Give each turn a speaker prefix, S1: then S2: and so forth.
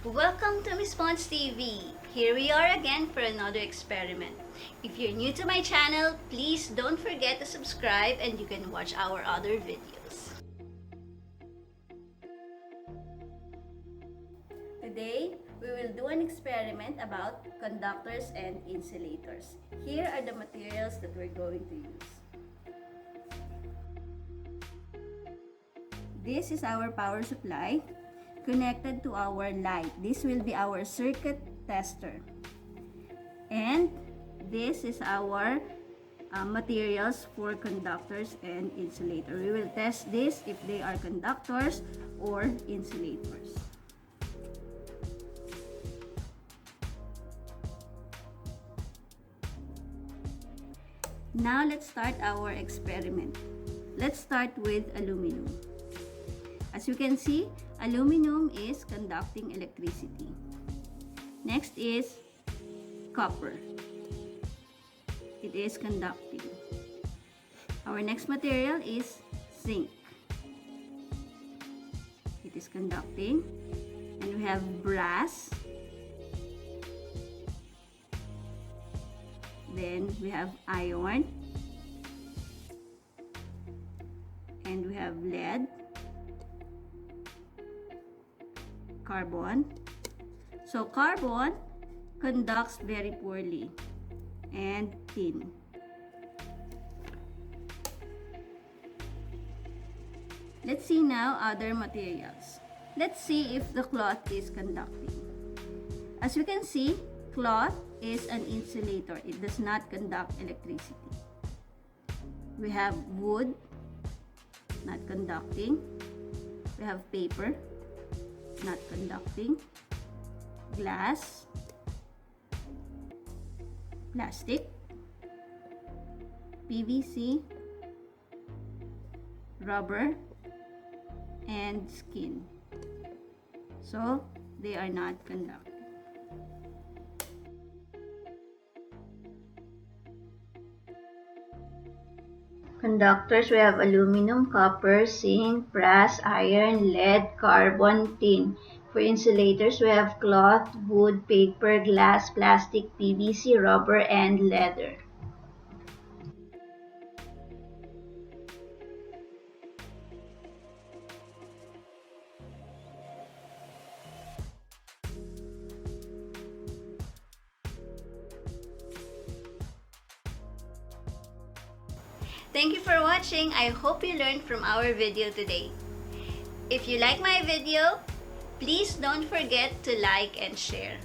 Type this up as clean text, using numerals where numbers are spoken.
S1: Welcome to Miss Monts TV. Here we are again for another experiment. If you're new to my channel, please don't forget to subscribe and you can watch our other videos. Today, we will do an experiment about conductors and insulators. Here are the materials that we're going to use. This is our power supply connected to our light. This will be our circuit tester. And this is our materials for conductors and insulators. We will test this if they are conductors or insulators. Now let's start our experiment. Let's start with aluminum. As you can see, aluminum is conducting electricity. Next is copper. It is conducting. Our next material is zinc. It is conducting. And we have brass. Then we have iron. And we have lead. Carbon. So carbon conducts very poorly, and tin. Let's see now other materials. Let's see if the cloth is conducting. As you can see, cloth is an insulator. It does not conduct electricity. We have wood, not conducting. We have paper, not conducting. Glass, plastic, PVC, rubber, and skin. So they are not conducting. Conductors, we have aluminum, copper, zinc, brass, iron, lead, carbon, tin. For insulators, we have cloth, wood, paper, glass, plastic, PVC, rubber, and leather. Thank you for watching. I hope you learned from our video today. If you like my video, please don't forget to like and share.